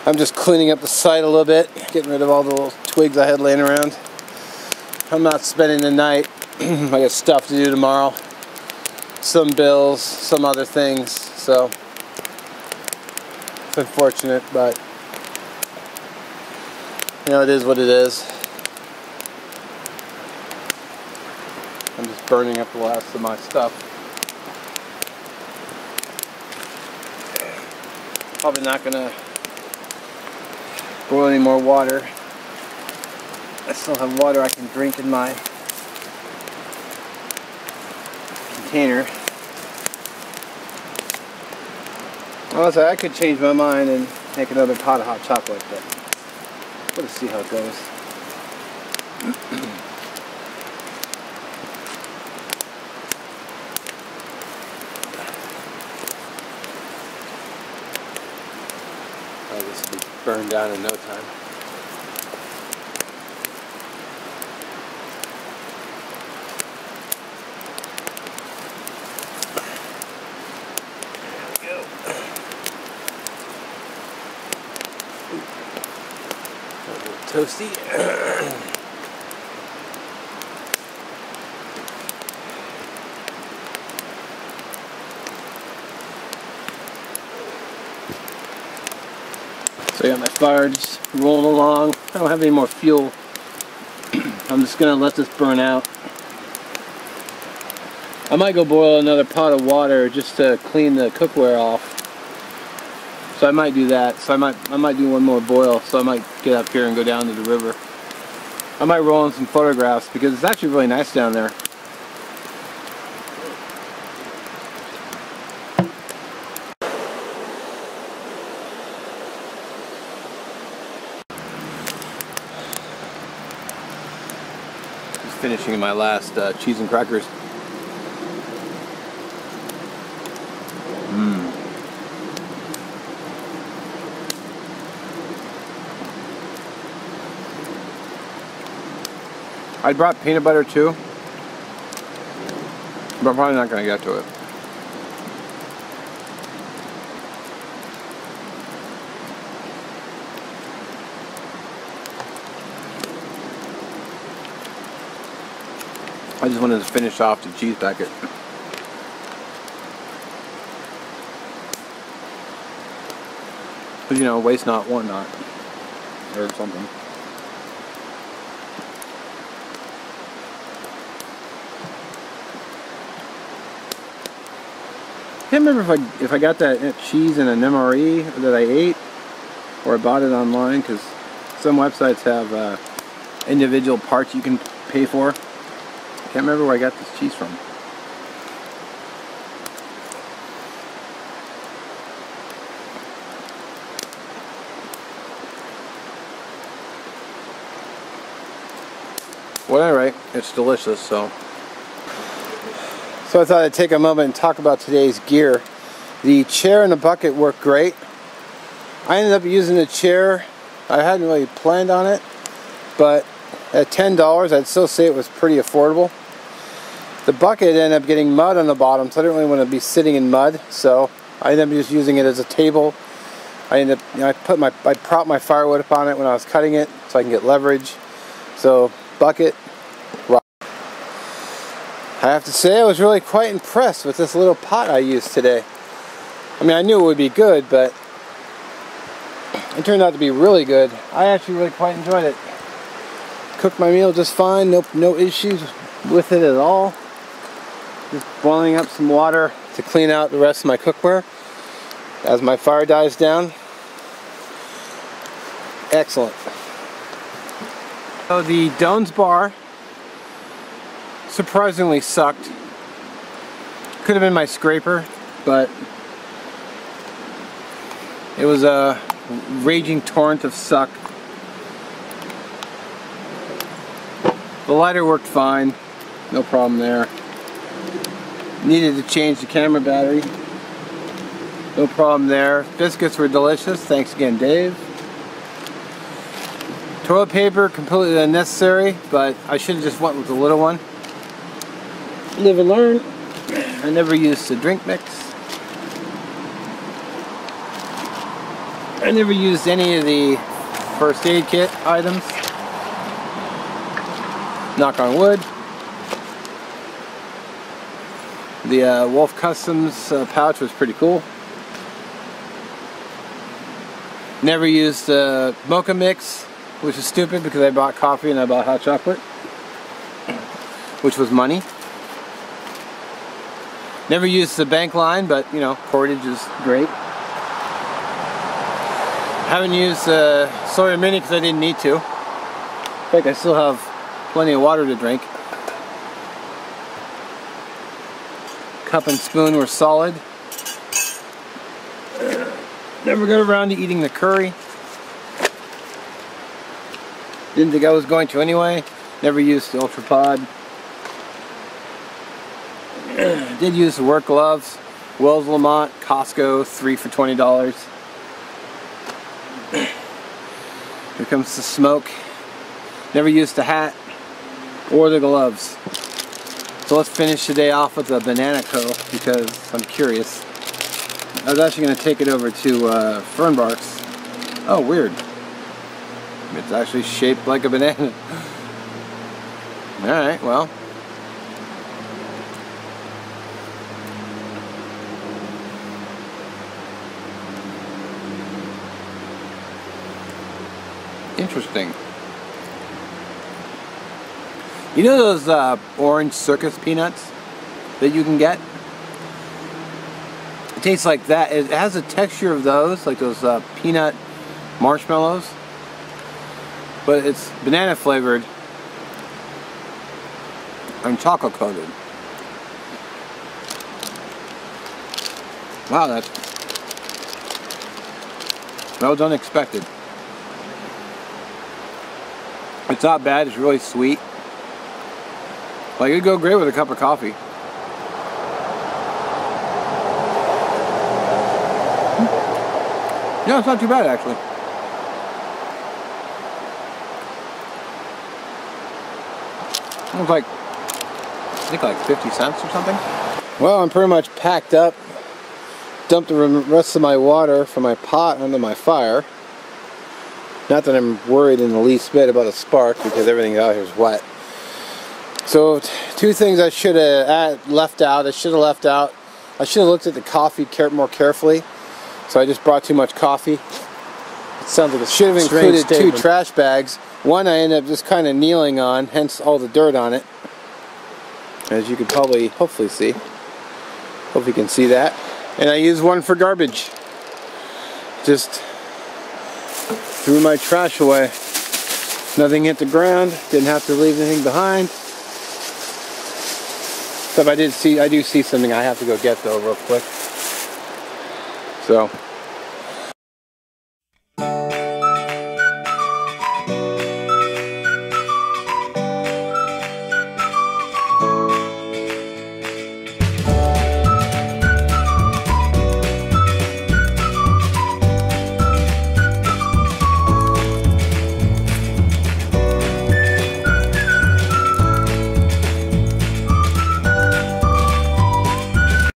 I'm just cleaning up the site a little bit, getting rid of all the little twigs I had laying around. I'm not spending the night. I got stuff to do tomorrow. Some bills, some other things, so it's unfortunate, but you know, it is what it is. I'm just burning up the last of my stuff. Probably not gonna boil any more water. I still have water I can drink in my container. Well, I could change my mind and make another pot of hot chocolate, but we'll just see how it goes. Oh, this will be burned down in no time. Toasty. So I got my fire just rolling along. I don't have any more fuel. I'm just gonna let this burn out. I might go boil another pot of water just to clean the cookware off. So I might do that. So I might do one more boil. So I might get up here and go down to the river. I might roll in some photographs because it's actually really nice down there. Just finishing my last cheese and crackers. I brought peanut butter too, but I'm probably not going to get to it. I just wanted to finish off the cheese packet. But you know, waste not, want not, or something. I can't remember if I got that cheese in an MRE that I ate, or I bought it online, because some websites have individual parts you can pay for. I can't remember where I got this cheese from. Well, anyway, it's delicious, so I thought I'd take a moment and talk about today's gear. The chair and the bucket work great. I ended up using the chair. I hadn't really planned on it, but at $10, I'd still say it was pretty affordable. The bucket ended up getting mud on the bottom, so I didn't really want to be sitting in mud, so I ended up just using it as a table. I propped my firewood up on it when I was cutting it, so I can get leverage. So, bucket, rock. I have to say I was really quite impressed with this little pot I used today. I mean, I knew it would be good, but it turned out to be really good. I actually really quite enjoyed it. Cooked my meal just fine, no issues with it at all. Just boiling up some water to clean out the rest of my cookware as my fire dies down. Excellent. So the Dones bar surprisingly sucked. Could have been my scraper, but it was a raging torrent of suck. The lighter worked fine, no problem there. Needed to change the camera battery, no problem there. Biscuits were delicious, thanks again Dave. Toilet paper, completely unnecessary, but I should have just went with the little one. Live and learn. I never used the drink mix. I never used any of the first aid kit items. Knock on wood. The Wolf Customs pouch was pretty cool. Never used the mocha mix, which is stupid because I bought coffee and I bought hot chocolate, which was money. Never used the bank line, but you know, cordage is great. Haven't used the Sawyer Mini because I didn't need to. In fact, I still have plenty of water to drink. Cup and spoon were solid. Never got around to eating the curry. Didn't think I was going to anyway. Never used the Ultra Pod. Did use the work gloves. Wells Lamont, Costco, 3 for $20. Here comes the smoke. Never used the hat or the gloves. So let's finish the day off with a banana co because I'm curious. I was actually going to take it over to Fernbark's. Oh, weird. It's actually shaped like a banana. Alright, well. Interesting. You know those orange circus peanuts that you can get? It tastes like that. It has a texture of those, like those peanut marshmallows, but it's banana flavored and chocolate coated. Wow, that was unexpected. It's not bad. It's really sweet. Like, it'd go great with a cup of coffee. Yeah, it's not too bad actually. It was like, I think like 50 cents or something. Well, I'm pretty much packed up. Dumped the rest of my water from my pot onto my fire. Not that I'm worried in the least bit about a spark because everything out here is wet. So, two things I should have left out. I should have looked at the coffee more carefully. So I just brought too much coffee. It sounds like a should have included two trash bags. One I ended up just kind of kneeling on, hence all the dirt on it. As you could probably, hopefully see. Hope you can see that. And I used one for garbage. Just threw my trash away. Nothing hit the ground. Didn't have to leave anything behind. Except I do see something I have to go get though real quick. So